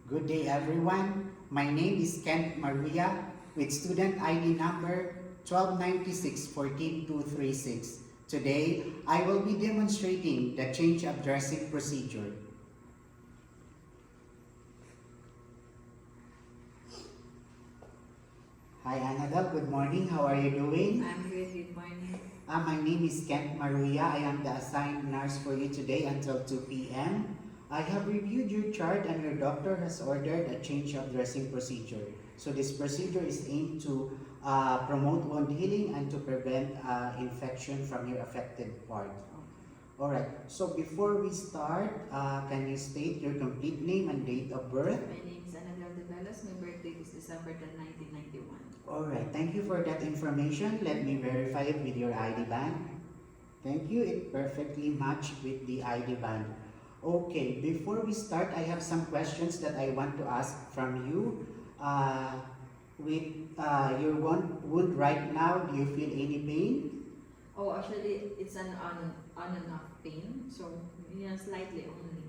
Good day everyone. My name is Kent Maria with student ID number 1296-14236. Today, I will be demonstrating the change of dressing procedure. Hi Annabelle, good morning. How are you doing? I'm good. Good morning. My name is Kent Maria. I am the assigned nurse for you today until 2 p.m. I have reviewed your chart and your doctor has ordered a change of dressing procedure. So this procedure is aimed to promote wound healing and to prevent infection from your affected part. Alright, so before we start, can you state your complete name and date of birth? My name is Annabelle De Velas. My birthday is December 10, 1991. Alright, thank you for that information. Let me verify it with your ID band. Thank you, it perfectly matched with the ID band. Okay, before we start, I have some questions that I want to ask from you. With your wound right now, do you feel any pain? Oh, actually, it's an on and off pain. So, slightly only.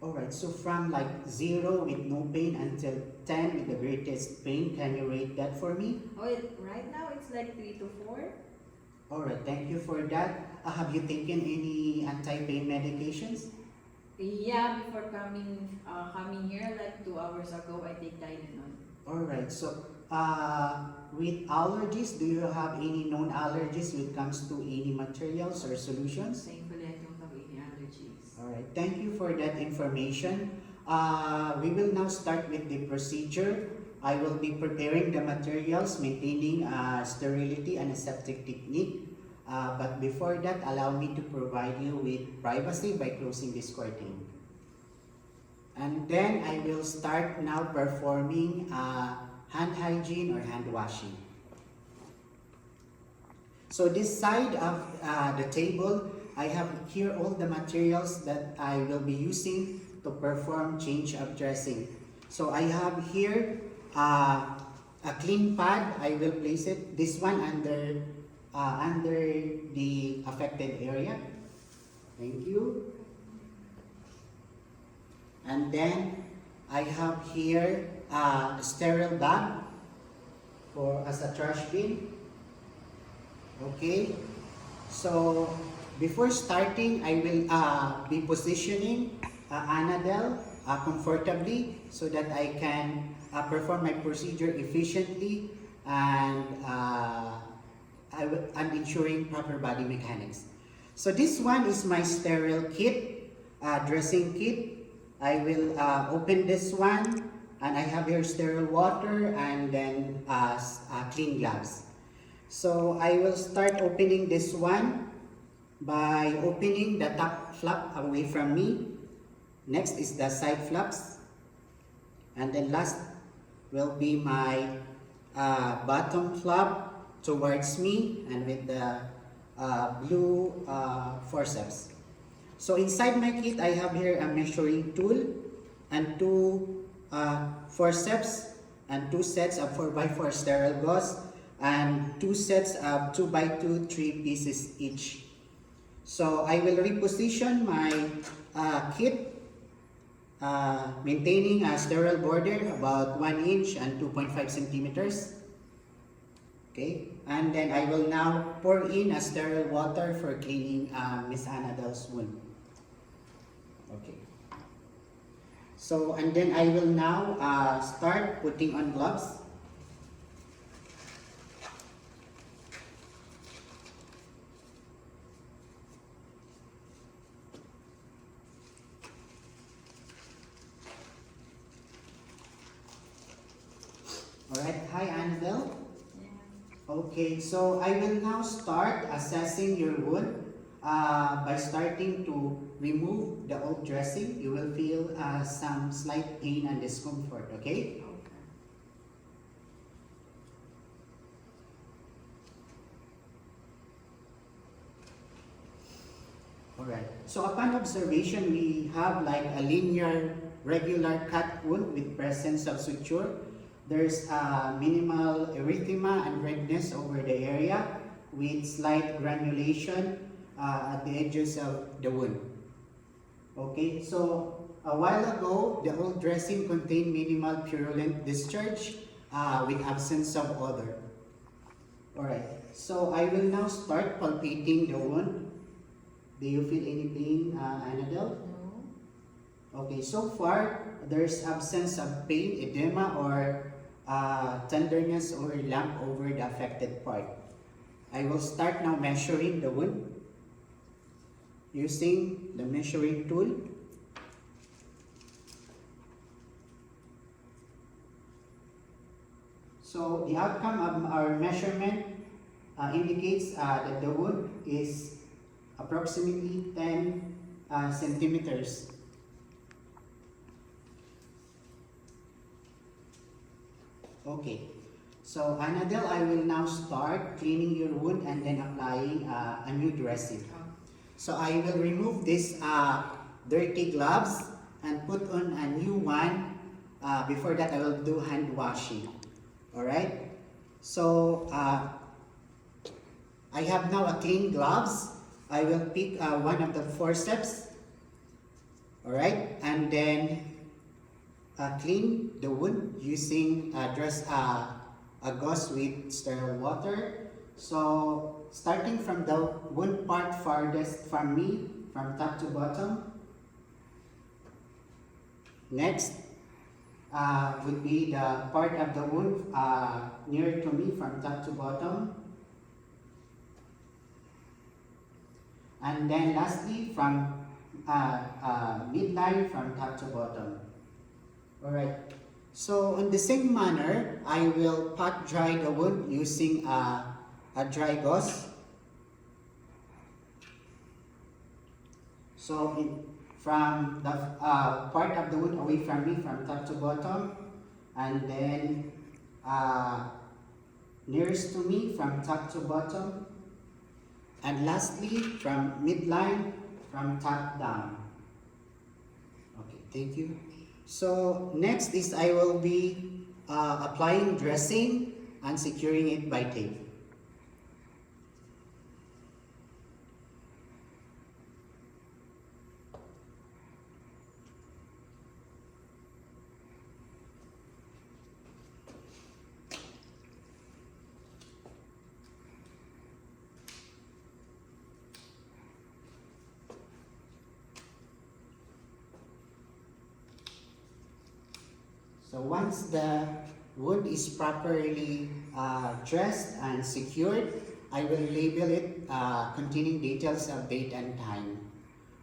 Alright, so from like 0 with no pain until 10 with the greatest pain, can you rate that for me? Oh, right now it's like 3 to 4. Alright, thank you for that. Have you taken any anti-pain medications? Yeah, before coming here, like 2 hours ago, I take Tylenol. Alright, so with allergies, do you have any known allergies when it comes to any materials or solutions? Thankfully, I don't have any allergies. Alright, thank you for that information. We will now start with the procedure. I will be preparing the materials, maintaining sterility and aseptic technique. But before that, allow me to provide you with privacy by closing this curtain. And then I will start now performing hand hygiene or hand washing. So this side of the table, I have here all the materials that I will be using to perform change of dressing. So I have here a clean pad. I will place it, this one under the affected area. Thank you. And then I have here a sterile bag as a trash bin. Okay. So before starting, I will be positioning Annabelle comfortably so that I can perform my procedure efficiently and I'm ensuring proper body mechanics. So this one is my sterile kit, dressing kit. I will open this one and I have here sterile water and then clean gloves. So I will start opening this one by opening the top flap away from me. Next is the side flaps. And then last will be my bottom flap towards me and with the blue forceps. So inside my kit, I have here a measuring tool and 2 forceps and 2 sets of 4x4 sterile gauze and 2 sets of 2x2 3 pieces each. So I will reposition my kit, maintaining a sterile border about 1 inch and 2.5 centimeters. Okay, and then I will now pour in a sterile water for cleaning Miss Annabelle's wound. Okay. So, and then I will now start putting on gloves. Alright, hi Annabelle. Okay, so I will now start assessing your wound by starting to remove the old dressing. You will feel some slight pain and discomfort, okay? Alright, so upon observation, we have like a linear, regular cut wound with presence of suture. There's minimal erythema and redness over the area with slight granulation at the edges of the wound. Okay, so a while ago, the old dressing contained minimal purulent discharge with absence of odor. Alright, so I will now start palpating the wound. Do you feel any pain, Annabelle? No. Okay, so far, there's absence of pain, edema, or tenderness or lump over the affected part. I will start now measuring the wound using the measuring tool. So the outcome of our measurement indicates that the wound is approximately 10 centimeters. Okay, so Annabelle, I will now start cleaning your wound and then applying a new dressing. So I will remove this dirty gloves and put on a new one. Before that, I will do hand washing. Alright? So I have now a clean gloves. I will pick one of the forceps. Alright? And then clean the wound using a gauze with sterile water. So starting from the wound part farthest from me, from top to bottom. Next would be the part of the wound near to me from top to bottom. And then lastly from midline from top to bottom. Alright, so in the same manner, I will pat dry the wound using a dry gauze. So from the part of the wound away from me, from top to bottom, and then nearest to me from top to bottom, and lastly from midline from top down. Okay, thank you. So next is I will be applying dressing and securing it by tape. So once the wound is properly dressed and secured, I will label it containing details of date and time.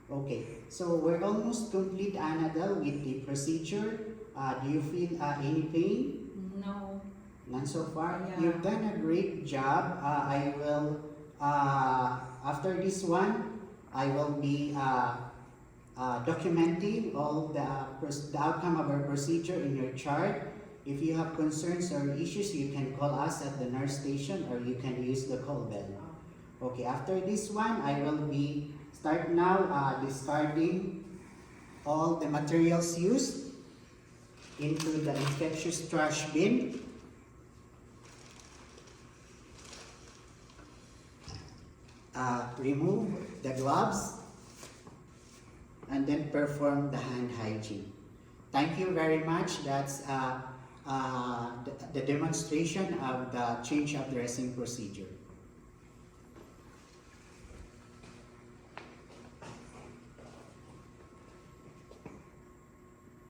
Okay, so we're almost complete, Annabelle, with the procedure. Do you feel any pain? No. None so far? Yeah. You've done a great job. I will, after this one, I will be documenting all the outcome of our procedure in your chart. If you have concerns or issues, you can call us at the nurse station or you can use the call bell. Okay, after this one, I will be start now discarding all the materials used into the infectious trash bin. Remove the gloves and then perform the hand hygiene. Thank you very much. That's the demonstration of the change of dressing procedure.